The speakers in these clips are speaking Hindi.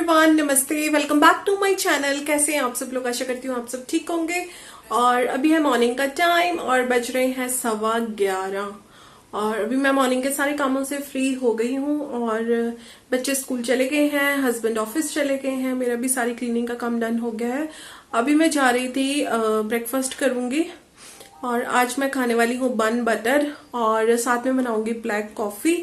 एवरीवन, नमस्ते, welcome back to my channel. कैसे हैं आप सब लोग? आशा करती हूँ आप सब ठीक होंगे। और अभी है मॉर्निंग का टाइम और बज रहे हैं 11:15 और अभी मैं मॉर्निंग के सारे कामों से फ्री हो गई हूँ और बच्चे स्कूल चले गए हैं, हस्बैंड ऑफिस चले गए हैं, मेरा भी सारी क्लीनिंग का काम डन हो गया है। अभी मैं जा रही थी ब्रेकफास्ट करूंगी और आज मैं खाने वाली हूँ बन बटर और साथ में बनाऊंगी ब्लैक कॉफी।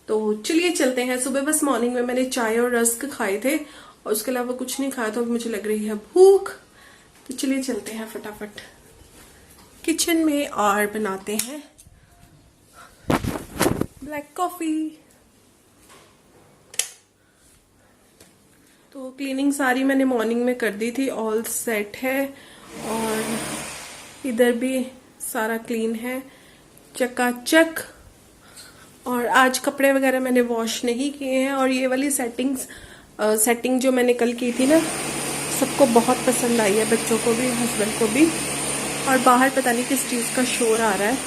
तो चलिए चलते हैं। सुबह बस मॉर्निंग में मैंने चाय और रस्क खाए थे और उसके अलावा कुछ नहीं खाया, तो अब मुझे लग रही है भूख। तो चलिए चलते हैं फटाफट किचन में और बनाते हैं ब्लैक कॉफी। तो क्लीनिंग सारी मैंने मॉर्निंग में कर दी थी, ऑल सेट है और इधर भी सारा क्लीन है, चकाचक। और आज कपड़े वगैरह मैंने वॉश नहीं किए हैं और ये वाली सेटिंग जो मैंने कल की थी ना, सबको बहुत पसंद आई है, बच्चों को भी, हस्बैंड को भी। और बाहर पता नहीं किस चीज का शोर आ रहा है।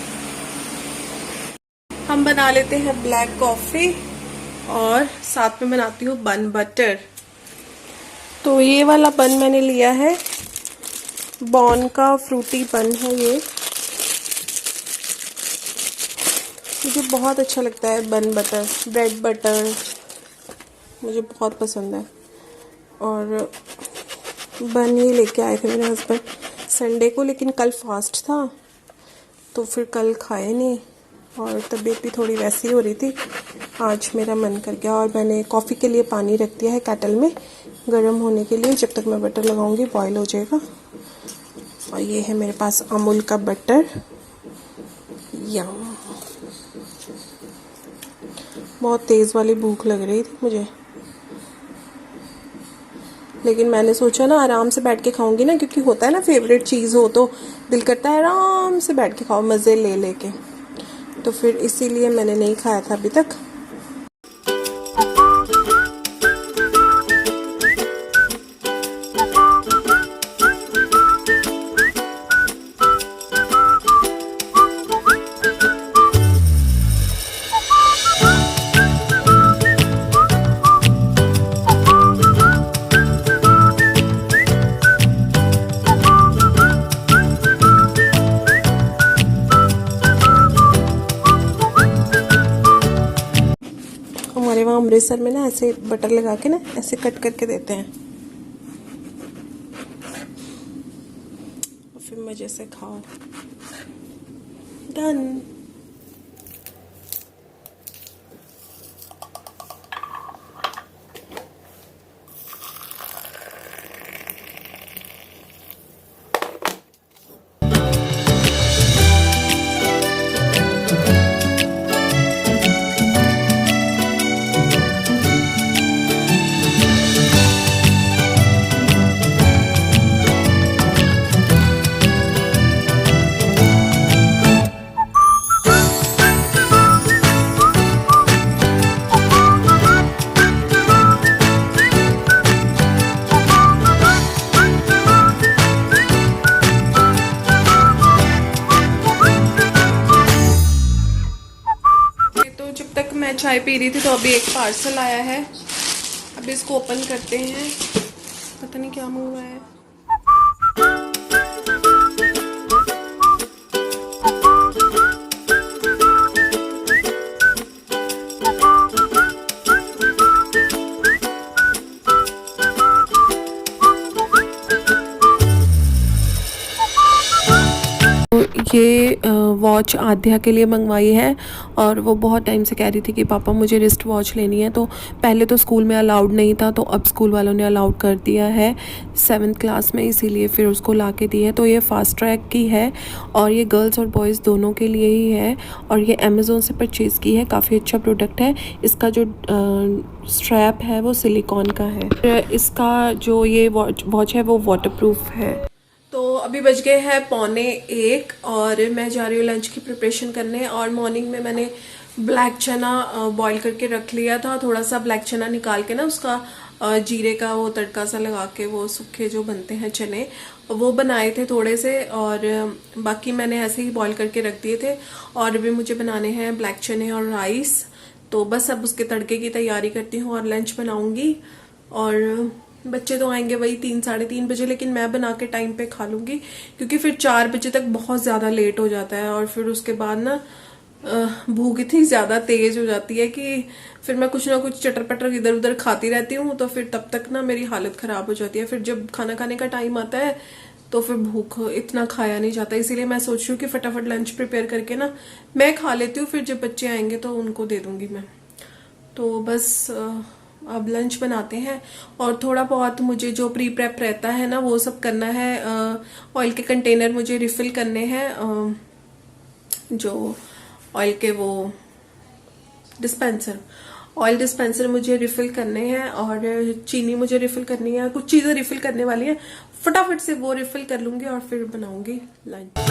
हम बना लेते हैं ब्लैक कॉफी और साथ में बनाती हूँ बन बटर। तो ये वाला बन मैंने लिया है, बॉर्न का फ्रूटी बन है ये। मुझे बहुत अच्छा लगता है बन बटर, ब्रेड बटर मुझे बहुत पसंद है। और बन ये लेके आए थे मेरे हस्बैंड संडे को, लेकिन कल फास्ट था तो फिर कल खाए नहीं और तबीयत भी थोड़ी वैसी हो रही थी। आज मेरा मन कर गया और मैंने कॉफ़ी के लिए पानी रख दिया है केटल में गर्म होने के लिए। जब तक मैं बटर लगाऊंगी बॉईल हो जाएगा। और ये है मेरे पास अमूल का बटर। यम, बहुत तेज़ वाली भूख लग रही थी मुझे, लेकिन मैंने सोचा ना आराम से बैठ के खाऊंगी ना, क्योंकि होता है ना फेवरेट चीज़ हो तो दिल करता है आराम से बैठ के खाओ, मज़े ले लेके। तो फिर इसीलिए मैंने नहीं खाया था अभी तक। हमारे वहाँ अमृतसर में ना ऐसे बटर लगा के ना ऐसे कट करके देते हैं और फिर मजे से खाओ। डन। मैं चाय पी रही थी तो अभी एक पार्सल आया है, अभी इसको ओपन करते हैं। पता नहीं क्या मंगवाया है। ये वॉच आध्या के लिए मंगवाई है और वो बहुत टाइम से कह रही थी कि पापा मुझे रिस्ट वॉच लेनी है। तो पहले तो स्कूल में अलाउड नहीं था, तो अब स्कूल वालों ने अलाउड कर दिया है 7th क्लास में, इसीलिए फिर उसको ला के दी है। तो ये फास्ट ट्रैक की है और ये गर्ल्स और बॉयज़ दोनों के लिए ही है और ये अमेज़ोन से परचेज़ की है। काफ़ी अच्छा प्रोडक्ट है। इसका जो स्ट्रैप है वो सिलिकॉन का है। इसका जो ये वॉच है वो वाटरप्रूफ है। तो अभी बज गए हैं 12:45 और मैं जा रही हूँ लंच की प्रिपरेशन करने। और मॉर्निंग में मैंने ब्लैक चना बॉईल करके रख लिया था। थोड़ा सा ब्लैक चना निकाल के ना उसका जीरे का वो तड़का सा लगा के, वो सूखे जो बनते हैं चने, वो बनाए थे थोड़े से, और बाकी मैंने ऐसे ही बॉईल करके रख दिए थे। और अभी मुझे बनाने हैं ब्लैक चने और राइस। तो बस अब उसके तड़के की तैयारी करती हूँ और लंच बनाऊंगी। और बच्चे तो आएंगे वही 3 साढ़े 3 बजे, लेकिन मैं बना के टाइम पे खा लूंगी क्योंकि फिर 4 बजे तक बहुत ज़्यादा लेट हो जाता है और फिर उसके बाद ना भूख इतनी ज़्यादा तेज हो जाती है कि फिर मैं कुछ ना कुछ चटर पटर इधर उधर खाती रहती हूँ, तो फिर तब तक ना मेरी हालत ख़राब हो जाती है। फिर जब खाना खाने का टाइम आता है तो फिर भूख इतना खाया नहीं जाता, इसीलिए मैं सोच रही हूँ कि फटाफट लंच प्रिपेयर करके ना मैं खा लेती हूँ, फिर जब बच्चे आएंगे तो उनको दे दूंगी मैं। तो बस अब लंच बनाते हैं और थोड़ा बहुत मुझे जो प्री प्रेप रहता है ना वो सब करना है। ऑयल के कंटेनर मुझे रिफिल करने हैं, जो ऑयल के वो डिस्पेंसर, ऑयल डिस्पेंसर मुझे रिफिल करने हैं और चीनी मुझे रिफिल करनी है, कुछ चीज़ें रिफिल करने वाली है, फटाफट से वो रिफिल कर लूंगी और फिर बनाऊंगी लंच।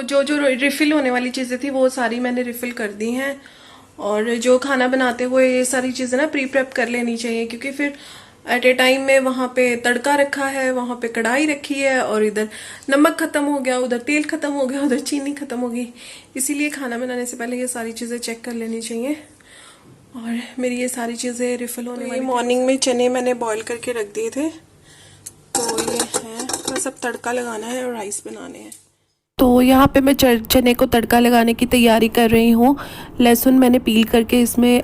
जो जो रिफिल होने वाली चीज़ें थी वो सारी मैंने रिफिल कर दी हैं। और जो खाना बनाते हुए ये सारी चीज़ें ना प्री प्रेप कर लेनी चाहिए, क्योंकि फिर एट ए टाइम में वहाँ पे तड़का रखा है, वहाँ पे कढ़ाई रखी है और इधर नमक ख़त्म हो गया, उधर तेल ख़त्म हो गया, उधर चीनी ख़त्म हो गई। इसीलिए खाना बनाने से पहले ये सारी चीज़ें चेक कर लेनी चाहिए। और मेरी ये सारी चीज़ें रिफिल होने वाली। मॉर्निंग में चने मैंने बॉईल करके रख दिए थे, तो ये है, बस अब तड़का लगाना है और राइस बनाने हैं। तो यहाँ पे मैं चने को तड़का लगाने की तैयारी कर रही हूँ। लहसुन मैंने पील करके इसमें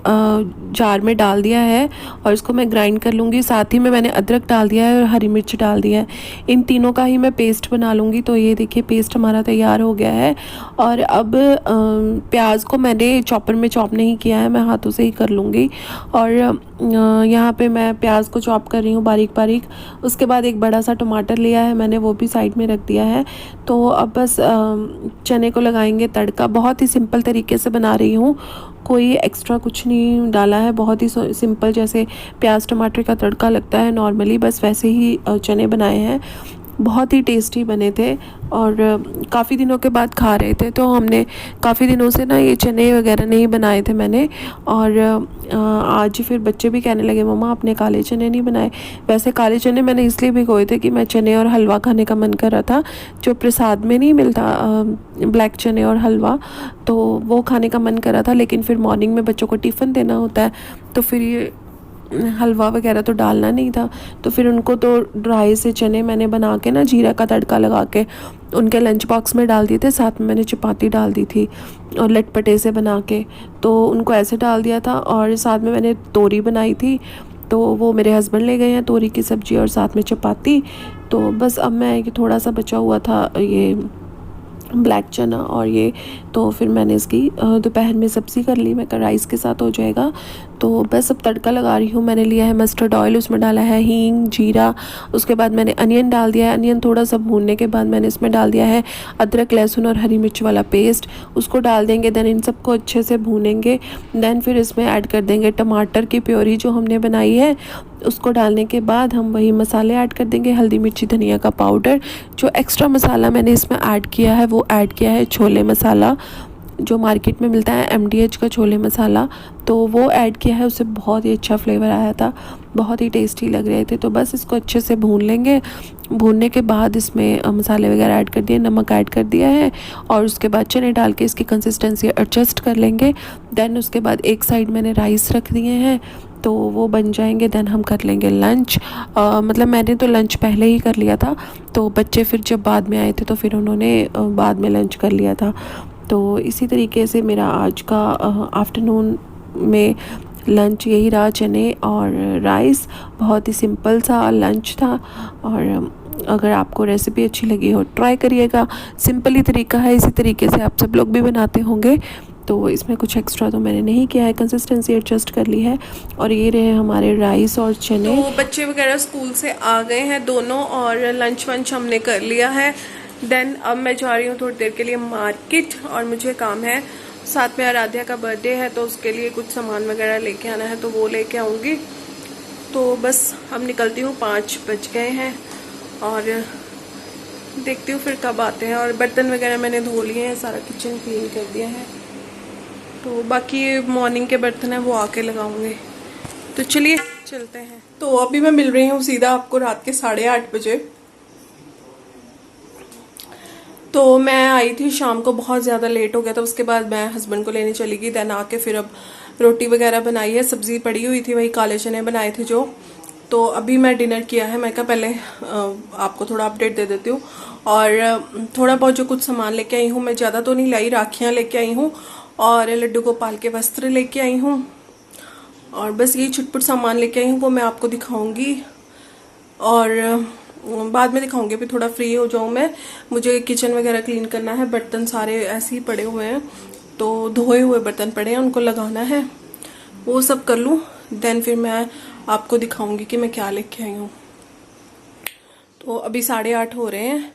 जार में डाल दिया है और इसको मैं ग्राइंड कर लूँगी। साथ ही में मैंने अदरक डाल दिया है और हरी मिर्च डाल दिया है। इन तीनों का ही मैं पेस्ट बना लूँगी। तो ये देखिए पेस्ट हमारा तैयार हो गया है। और अब प्याज को मैंने चॉपर में चॉप नहीं किया है, मैं हाथों से ही कर लूँगी। और यहाँ पे मैं प्याज को चॉप कर रही हूँ बारीक बारीक। उसके बाद एक बड़ा सा टमाटर लिया है मैंने, वो भी साइड में रख दिया है। तो अब बस चने को लगाएंगे तड़का। बहुत ही सिंपल तरीके से बना रही हूँ, कोई एक्स्ट्रा कुछ नहीं डाला है, बहुत ही सिंपल जैसे प्याज टमाटर का तड़का लगता है नॉर्मली, बस वैसे ही चने बनाए हैं। बहुत ही टेस्टी बने थे और काफ़ी दिनों के बाद खा रहे थे, तो हमने काफ़ी दिनों से ना ये चने वगैरह नहीं बनाए थे मैंने। और आज फिर बच्चे भी कहने लगे मम्मा आपने काले चने नहीं बनाए। वैसे काले चने मैंने इसलिए भिगोए थे कि मैं चने और हलवा खाने का मन कर रहा था, जो प्रसाद में नहीं मिलता ब्लैक चने और हलवा, तो वो खाने का मन कर रहा था। लेकिन फिर मॉर्निंग में बच्चों को टिफ़िन देना होता है, तो फिर ये हलवा वगैरह तो डालना नहीं था। तो फिर उनको तो ड्राई से चने मैंने बना के ना जीरा का तड़का लगा के उनके लंच बॉक्स में डाल दिए थे। साथ में मैंने चपाती डाल दी थी और लटपटे से बना के, तो उनको ऐसे डाल दिया था। और साथ में मैंने तोरी बनाई थी, तो वो मेरे हस्बैंड ले गए हैं तोरी की सब्ज़ी और साथ में चपाती। तो बस अब मैं ये थोड़ा सा बचा हुआ था ये ब्लैक चना और ये, तो फिर मैंने इसकी दोपहर में सब्ज़ी कर ली। मैं राइस के साथ हो जाएगा। तो बस अब तड़का लगा रही हूँ। मैंने लिया है मस्टर्ड ऑयल, उसमें डाला है हींग, जीरा, उसके बाद मैंने अनियन डाल दिया है। अनियन थोड़ा सा भूनने के बाद मैंने इसमें डाल दिया है अदरक, लहसुन और हरी मिर्च वाला पेस्ट, उसको डाल देंगे। देन इन सबको अच्छे से भूनेंगे। देन फिर इसमें ऐड कर देंगे टमाटर की प्योरी जो हमने बनाई है, उसको डालने के बाद हम वही मसाले ऐड कर देंगे, हल्दी, मिर्ची, धनिया का पाउडर। जो एक्स्ट्रा मसाला मैंने इसमें ऐड किया है वो ऐड किया है छोले मसाला, जो मार्केट में मिलता है MDH का छोले मसाला, तो वो ऐड किया है। उससे बहुत ही अच्छा फ्लेवर आया था, बहुत ही टेस्टी लग रहे थे। तो बस इसको अच्छे से भून लेंगे। भूनने के बाद इसमें मसाले वगैरह ऐड कर दिए, नमक ऐड कर दिया है, और उसके बाद चने डाल के इसकी कंसिस्टेंसी एडजस्ट कर लेंगे। देन उसके बाद एक साइड मैंने राइस रख दिए हैं, तो वो बन जाएंगे। देन हम कर लेंगे लंच। मतलब मैंने तो लंच पहले ही कर लिया था, तो बच्चे फिर जब बाद में आए थे तो फिर उन्होंने बाद में लंच कर लिया था। तो इसी तरीके से मेरा आज का आफ्टरनून में लंच यही रहा, चने और राइस। बहुत ही सिंपल सा लंच था। और अगर आपको रेसिपी अच्छी लगी हो ट्राई करिएगा। सिंपल ही तरीका है, इसी तरीके से आप सब लोग भी बनाते होंगे। तो इसमें कुछ एक्स्ट्रा तो मैंने नहीं किया है, कंसिस्टेंसी एडजस्ट कर ली है। और ये रहे हमारे राइस और चने। तो बच्चे वगैरह स्कूल से आ गए हैं दोनों, और लंच वंच हमने कर लिया है। देन अब मैं जा रही हूँ थोड़ी देर के लिए मार्केट, और मुझे काम है, साथ में आराध्या का बर्थडे है, तो उसके लिए कुछ सामान वगैरह लेके आना है, तो वो लेके आऊँगी। तो बस अब निकलती हूँ, 5 बज गए हैं, और देखती हूँ फिर कब आते हैं। और बर्तन वगैरह मैंने धो लिए हैं, सारा किचन क्लीन कर दिया है, तो बाकी मॉर्निंग के बर्तन हैं वो आके लगाऊंगे। तो चलिए चलते हैं। तो अभी मैं मिल रही हूँ सीधा आपको रात के 8:30 बजे। तो मैं आई थी शाम को, बहुत ज़्यादा लेट हो गया था। उसके बाद मैं हस्बैंड को लेने चली गई। देन आके फिर अब रोटी वगैरह बनाई है, सब्जी पड़ी हुई थी, वही काले चने बनाए थे जो। तो अभी मैं डिनर किया है। मैं कहा पहले आपको थोड़ा अपडेट दे देती हूँ। और थोड़ा बहुत जो कुछ सामान लेके आई हूँ, मैं ज़्यादा तो नहीं लाई, राखियाँ लेके आई हूँ और लड्डू गोपाल के वस्त्र लेके आई हूँ, और बस यही छुटपुट सामान लेके आई हूँ, वो मैं आपको दिखाऊंगी। और बाद में दिखाऊंगी, भी थोड़ा फ्री हो जाऊं मैं। मुझे किचन वगैरह क्लीन करना है, बर्तन सारे ऐसे ही पड़े हुए हैं, तो धोए हुए बर्तन पड़े हैं, उनको लगाना है, वो सब कर लूं। देन फिर मैं आपको दिखाऊंगी कि मैं क्या लेके आई हूँ। तो अभी 8:30 हो रहे हैं।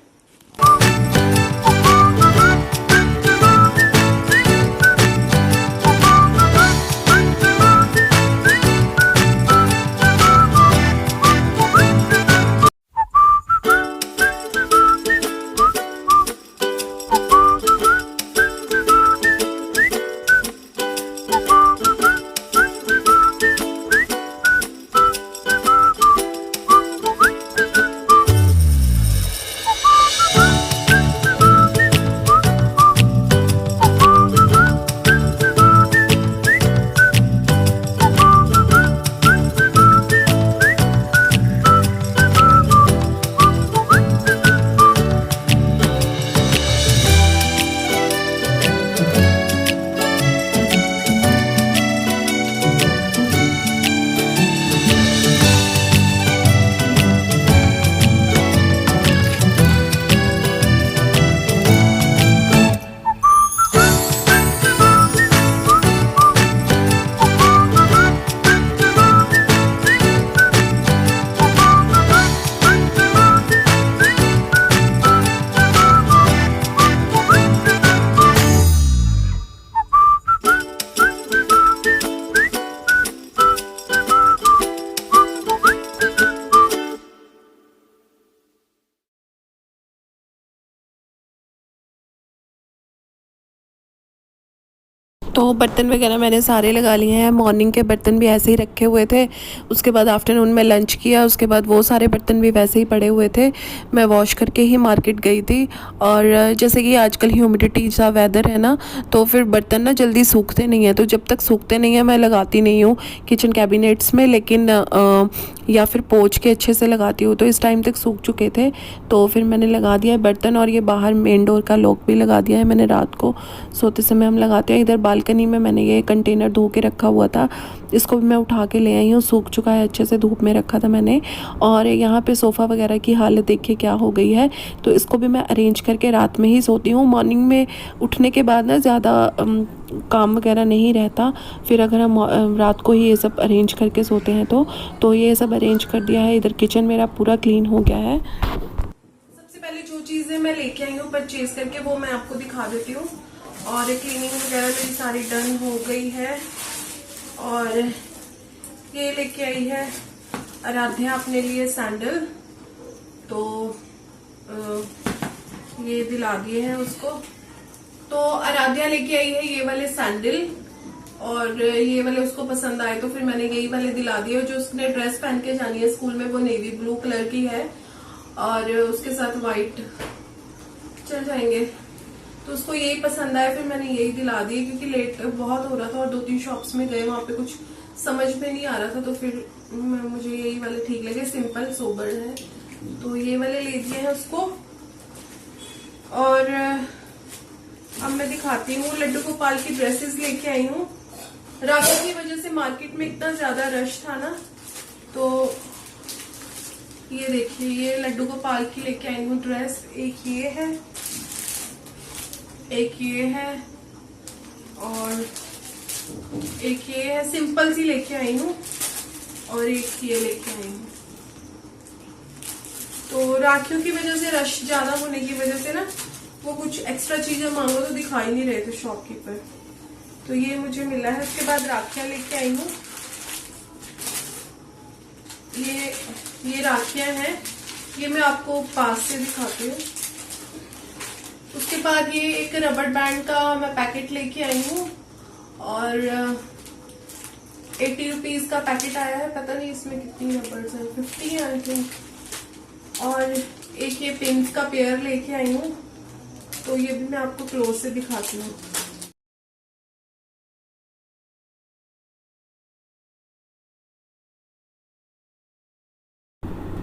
तो बर्तन वगैरह मैंने सारे लगा लिए हैं। मॉर्निंग के बर्तन भी ऐसे ही रखे हुए थे, उसके बाद आफ्टरनून में लंच किया, उसके बाद वो सारे बर्तन भी वैसे ही पड़े हुए थे। मैं वॉश करके ही मार्केट गई थी। और जैसे कि आजकल ह्यूमिडिटी सा वेदर है ना, तो फिर बर्तन ना जल्दी सूखते नहीं हैं, तो जब तक सूखते नहीं हैं मैं लगाती नहीं हूँ किचन कैबिनेट्स में, लेकिन या फिर पोंछ के अच्छे से लगाती हूँ। तो इस टाइम तक सूख चुके थे, तो फिर मैंने लगा दिया है बर्तन। और ये बाहर मेन डोर का लॉक भी लगा दिया है मैंने, रात को सोते समय हम लगाते हैं। इधर बालकनी में मैंने ये कंटेनर धो के रखा हुआ था, इसको भी मैं उठा के ले आई हूँ। सूख चुका है अच्छे से, धूप में रखा था मैंने। और यहाँ पे सोफ़ा वगैरह की हालत देखिए क्या हो गई है, तो इसको भी मैं अरेंज करके रात में ही सोती हूँ। मॉर्निंग में उठने के बाद ना ज़्यादा काम वगैरह नहीं रहता, फिर अगर हम रात को ही ये सब अरेंज करके सोते हैं तो ये सब अरेंज कर दिया है। इधर किचन मेरा पूरा क्लीन हो गया है। सबसे पहले जो चीज़ें मैं लेके आई हूँ परचेज करके वो मैं आपको दिखा देती हूँ। और क्लीनिंग वगैरह मेरी सारी डन हो गई है। और ये लेके आई है आराध्या अपने लिए सैंडल, तो ये दिला दिए हैं उसको। तो आराध्या लेके आई है ये वाले सैंडल, और ये वाले उसको पसंद आए तो फिर मैंने यही वाले दिला दिए। जो उसने ड्रेस पहन के जानी है स्कूल में वो नेवी ब्लू कलर की है, और उसके साथ व्हाइट चल जाएंगे, तो उसको यही पसंद आया, फिर मैंने यही दिला दिए। क्योंकि लेट बहुत हो रहा था और 2-3 शॉप्स में गए, वहां पे कुछ समझ में नहीं आ रहा था, तो फिर मुझे यही वाले ठीक लगे, सिंपल सोबर है, तो ये वाले ले दिए हैं उसको। और अब मैं दिखाती हूँ, लड्डू गोपाल की ड्रेसेस लेके आई हूँ। राखी की वजह से मार्केट में इतना ज्यादा रश था ना, तो ये देखिए ये लड्डू गोपाल की लेके आई हूँ ड्रेस। एक ये है, एक ये है, और एक ये है, सिंपल सी लेके आई हूँ, और एक ये लेके आई हूँ। तो राखियों की वजह से रश ज्यादा होने की वजह से ना वो कुछ एक्स्ट्रा चीजें मांगो तो दिखाई नहीं रहे थे शॉपकीपर, तो ये मुझे मिला है। उसके बाद राखियां लेके आई हूँ, ये राखियां हैं, ये मैं आपको पास से दिखाती हूँ। उसके बाद ये एक रबर बैंड का मैं पैकेट लेके आई हूँ, और 80 रुपीज का पैकेट आया है, पता नहीं इसमें कितनी रबर्स हैं, 50 है आई थिंक। और एक ये पिंस का पेयर लेके आई हूँ, तो ये भी मैं आपको क्लोज से दिखाती हूँ।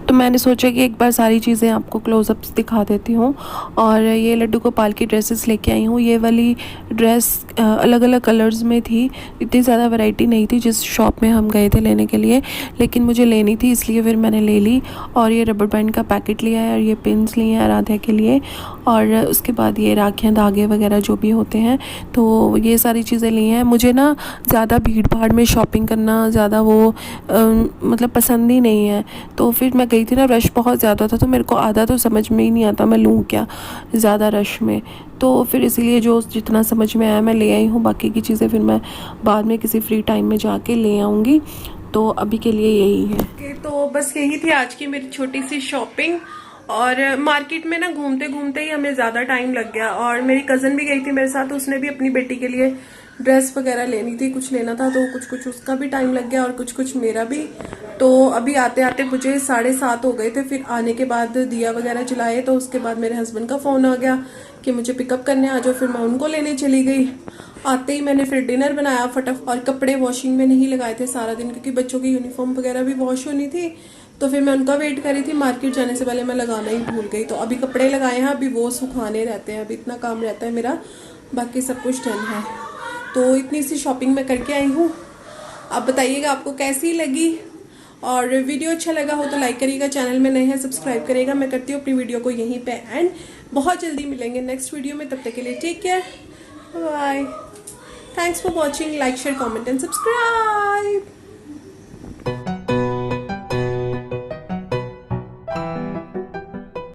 तो मैंने सोचा कि एक बार सारी चीज़ें आपको क्लोजअप्स दिखा देती हूँ। और ये लड्डू गोपाल की ड्रेसेस लेके आई हूँ। ये वाली ड्रेस अलग अलग कलर्स में थी, इतनी ज़्यादा वैरायटी नहीं थी जिस शॉप में हम गए थे लेने के लिए, लेकिन मुझे लेनी थी इसलिए फिर मैंने ले ली। और ये रबर बैंड का पैकेट लिया है, और ये पिन्स लिए हैं आराध्या के लिए, और उसके बाद ये राखियाँ धागे वगैरह जो भी होते हैं, तो ये सारी चीज़ें ली हैं। मुझे ना ज़्यादा भीड़ भाड़ में शॉपिंग करना ज़्यादा वो मतलब पसंद ही नहीं है। तो फिर मैं गई थी ना, रश बहुत ज़्यादा था, तो मेरे को आधा तो समझ में ही नहीं आता मैं लूँ क्या ज़्यादा रश में, तो फिर इसलिए जो जितना समझ में आया मैं ले आई हूँ। बाकी की चीज़ें फिर मैं बाद में किसी फ्री टाइम में जाके ले आऊँगी, तो अभी के लिए यही है। तो बस यही थी आज की मेरी छोटी सी शॉपिंग। और मार्केट में ना घूमते घूमते ही हमें ज़्यादा टाइम लग गया, और मेरी कज़न भी गई थी मेरे साथ, उसने भी अपनी बेटी के लिए ड्रेस वगैरह लेनी थी, कुछ लेना था, तो कुछ कुछ उसका भी टाइम लग गया और कुछ कुछ मेरा भी। तो अभी आते आते मुझे 7:30 हो गए थे। फिर आने के बाद दिया वगैरह जलाए, तो उसके बाद मेरे हस्बैंड का फ़ोन आ गया कि मुझे पिकअप करने आ जाओ। फिर मैं उनको लेने चली गई। आते ही मैंने फिर डिनर बनाया फटाफट, और कपड़े वॉशिंग में नहीं लगाए थे सारा दिन, क्योंकि बच्चों की यूनिफॉर्म वगैरह भी वॉश होनी थी, तो फिर मैं उनका वेट कर रही थी। मार्केट जाने से पहले मैं लगाना ही भूल गई, तो अभी कपड़े लगाए हैं, अभी वो सुखाने रहते हैं, अभी इतना काम रहता है मेरा, बाकी सब कुछ डन है। तो इतनी सी शॉपिंग मैं करके आई हूँ। आप बताइएगा आपको कैसी लगी, और वीडियो अच्छा लगा हो तो लाइक करिएगा, चैनल में नए हैं सब्सक्राइब करिएगा। मैं करती हूँ अपनी वीडियो को यहीं पे एंड, बहुत जल्दी मिलेंगे नेक्स्ट वीडियो में, तब तक के लिए take care, bye. Thanks for watching, like share comment and subscribe.